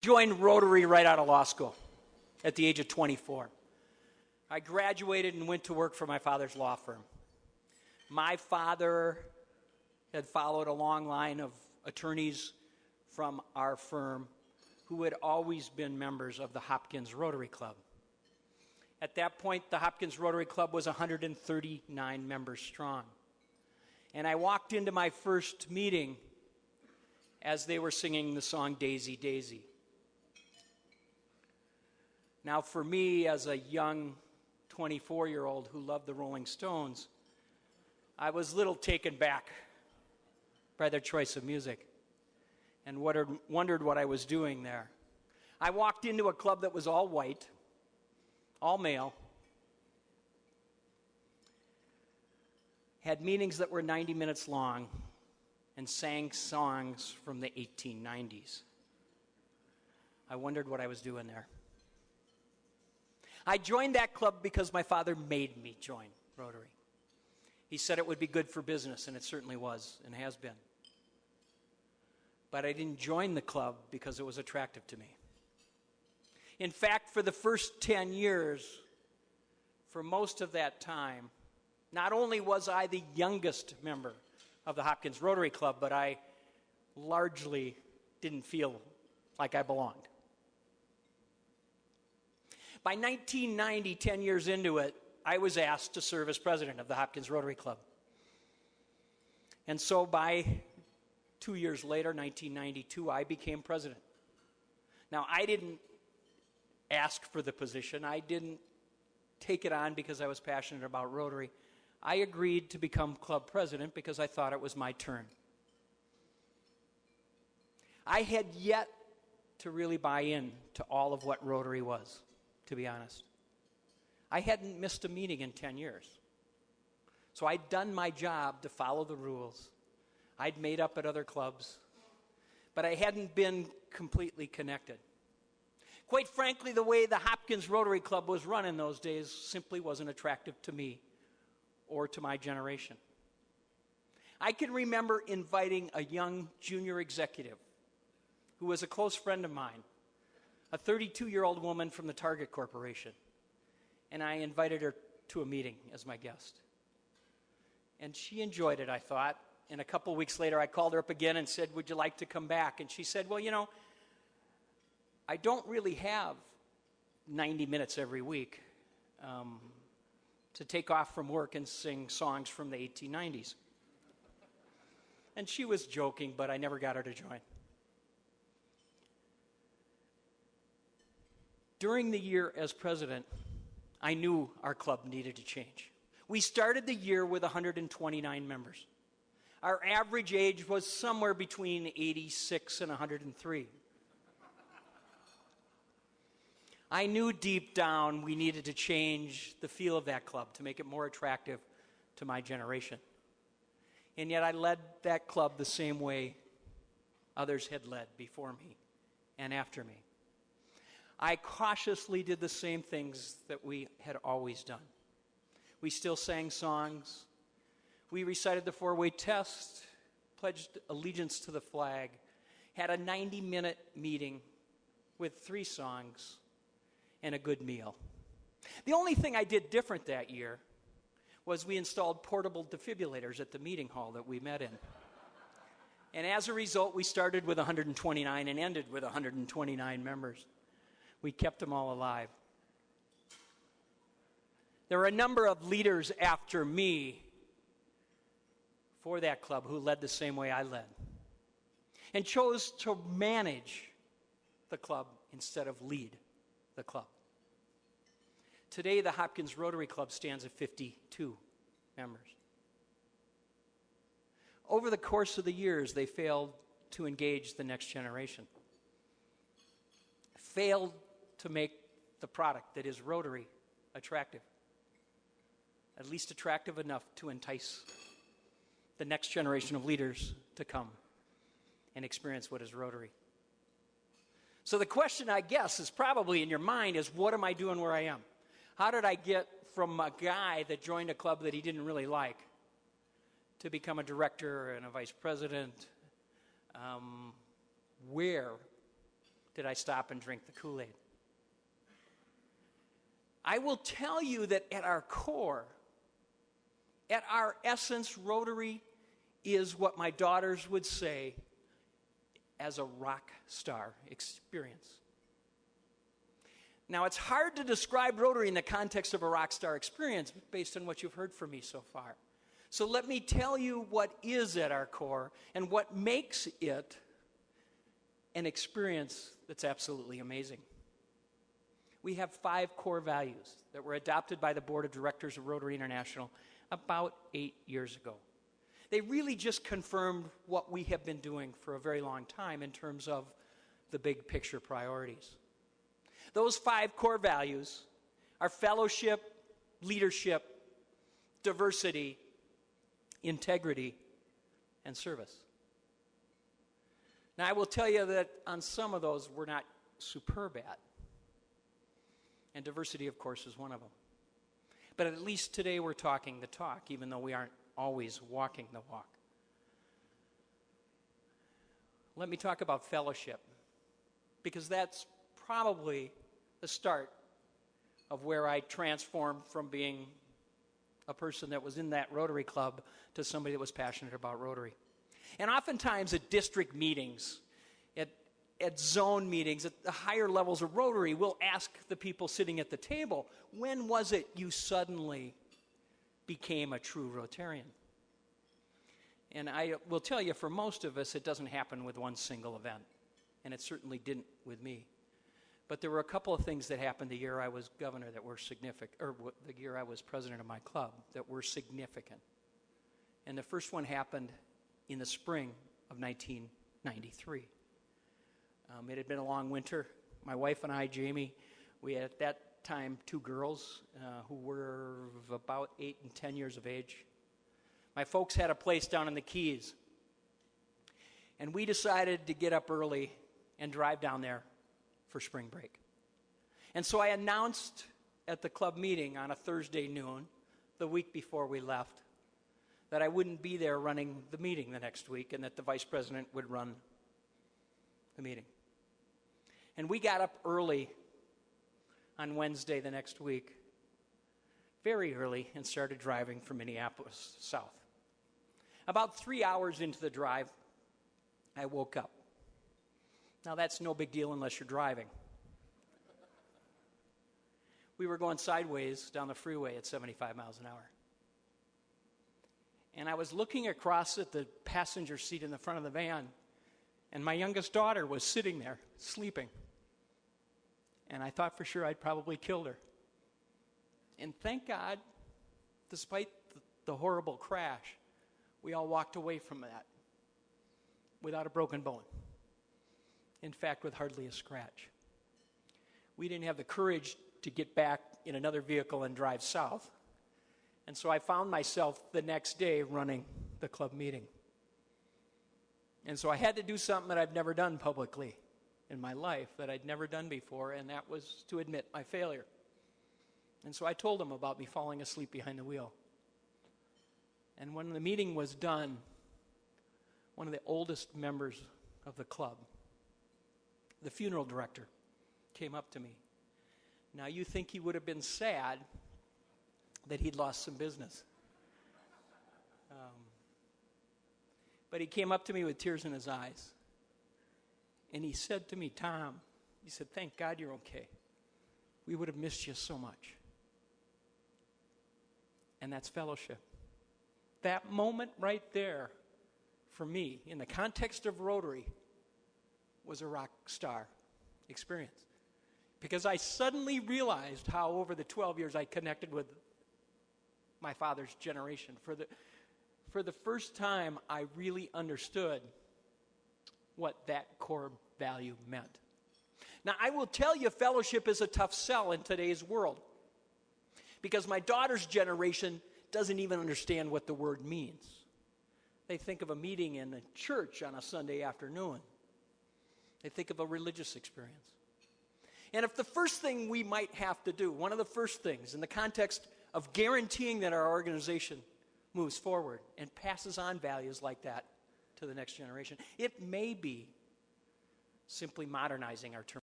joined Rotary right out of law school at the age of 24. I graduated and went to work for my father's law firm. My father had followed a long line of attorneys from our firm who had always been members of the Hopkins Rotary Club. At that point, the Hopkins Rotary Club was 139 members strong. And I walked into my first meeting as they were singing the song Daisy, Daisy. Now, for me, as a young 24-year-old who loved the Rolling Stones, I was a little taken back by their choice of music and wondered what I was doing there. I walked into a club that was all white, all male, had meetings that were 90 minutes long, and sang songs from the 1890s. I wondered what I was doing there. I joined that club because my father made me join Rotary. He said it would be good for business, and it certainly was and has been. But I didn't join the club because it was attractive to me. In fact, for the first 10 years, for most of that time, not only was I the youngest member of the Hopkins Rotary Club, but I largely didn't feel like I belonged. By 1990, 10 years into it, I was asked to serve as president of the Hopkins Rotary Club. And so by 2 years later, 1992, I became president. Now, I didn't ask for the position. I didn't take it on because I was passionate about Rotary. I agreed to become club president because I thought it was my turn. I had yet to really buy in to all of what Rotary was, to be honest. I hadn't missed a meeting in 10 years. So I'd done my job to follow the rules. I'd made up at other clubs, but I hadn't been completely connected. Quite frankly, the way the Hopkins Rotary Club was run in those days simply wasn't attractive to me or to my generation. I can remember inviting a young junior executive who was a close friend of mine, a 32-year-old woman from the Target Corporation, and I invited her to a meeting as my guest. And she enjoyed it, I thought, and a couple weeks later I called her up again and said, "Would you like to come back?" And she said, "Well, you know, I don't really have 90 minutes every week to take off from work and sing songs from the 1890s. And she was joking, but I never got her to join. During the year as president, I knew our club needed to change. We started the year with 129 members. Our average age was somewhere between 86 and 103. I knew deep down we needed to change the feel of that club to make it more attractive to my generation. And yet I led that club the same way others had led before me and after me. I cautiously did the same things that we had always done. We still sang songs. We recited the four-way test, pledged allegiance to the flag, had a 90-minute meeting with 3 songs and a good meal. The only thing I did different that year was we installed portable defibrillators at the meeting hall that we met in. And as a result, we started with 129 and ended with 129 members. We kept them all alive. There were a number of leaders after me for that club who led the same way I led and chose to manage the club instead of lead the club. Today, the Hopkins Rotary Club stands at 52 members. Over the course of the years, they failed to engage the next generation, failed to make the product that is Rotary attractive, at least attractive enough to entice the next generation of leaders to come and experience what is Rotary. So the question, I guess, is probably in your mind is, what am I doing where I am? How did I get from a guy that joined a club that he didn't really like to become a director and a vice president? Where did I stop and drink the Kool-Aid. I will tell you that at our core, at our essence, Rotary is what my daughters would say as a rock star experience. Now, it's hard to describe Rotary in the context of a rock star experience based on what you've heard from me so far. So let me tell you what is at our core and what makes it an experience that's absolutely amazing. We have 5 core values that were adopted by the Board of Directors of Rotary International about 8 years ago. They really just confirmed what we have been doing for a very long time in terms of the big picture priorities. Those 5 core values are fellowship, leadership, diversity, integrity, and service. Now, I will tell you that on some of those, we're not superb at. And diversity, of course, is one of them. But at least today we're talking the talk, even though we aren't always walking the walk. Let me talk about fellowship, because that's probably the start of where I transformed from being a person that was in that Rotary Club to somebody that was passionate about Rotary. And oftentimes at district meetings, at zone meetings, at the higher levels of Rotary, we'll ask the people sitting at the table, when was it you suddenly became a true Rotarian? And I will tell you, for most of us, it doesn't happen with one single event. And it certainly didn't with me. But there were a couple of things that happened the year I was governor that were significant, or the year I was president of my club, that were significant. And the first one happened in the spring of 1993. It had been a long winter. My wife and I, Jamie, we had at that time 2 girls who were about 8 and 10 years of age. My folks had a place down in the Keys. And we decided to get up early and drive down there for spring break. And so I announced at the club meeting on a Thursday noon, the week before we left, that I wouldn't be there running the meeting the next week and that the vice president would run the meeting. And we got up early on Wednesday the next week, very early, and started driving from Minneapolis south. About 3 hours into the drive, I woke up. Now, that's no big deal unless you're driving. We were going sideways down the freeway at 75 miles an hour. And I was looking across at the passenger seat in the front of the van, and my youngest daughter was sitting there, sleeping. And I thought for sure I'd probably killed her. And thank God, despite the horrible crash, we all walked away from that without a broken bone. In fact, with hardly a scratch. We didn't have the courage to get back in another vehicle and drive south. And so I found myself the next day running the club meeting. And so I had to do something that I've never done publicly in my life, that I'd never done before, and that was to admit my failure. And so I told them about me falling asleep behind the wheel. And when the meeting was done, one of the oldest members of the club, the funeral director, came up to me. Now, you think he would have been sad that he'd lost some business. But he came up to me with tears in his eyes. And he said to me, Tom, he said, thank God you're okay. We would have missed you so much. And that's fellowship. That moment right there, for me, in the context of Rotary, was a rock star experience. Because I suddenly realized how over the 12 years I connected with my father's generation. For the first time, I really understood what that core value meant. Now, I will tell you, fellowship is a tough sell in today's world. Because my daughter's generation doesn't even understand what the word means. They think of a meeting in a church on a Sunday afternoon. They think of a religious experience. And if the first thing we might have to do, one of the first things in the context of guaranteeing that our organization moves forward and passes on values like that to the next generation, it may be simply modernizing our term.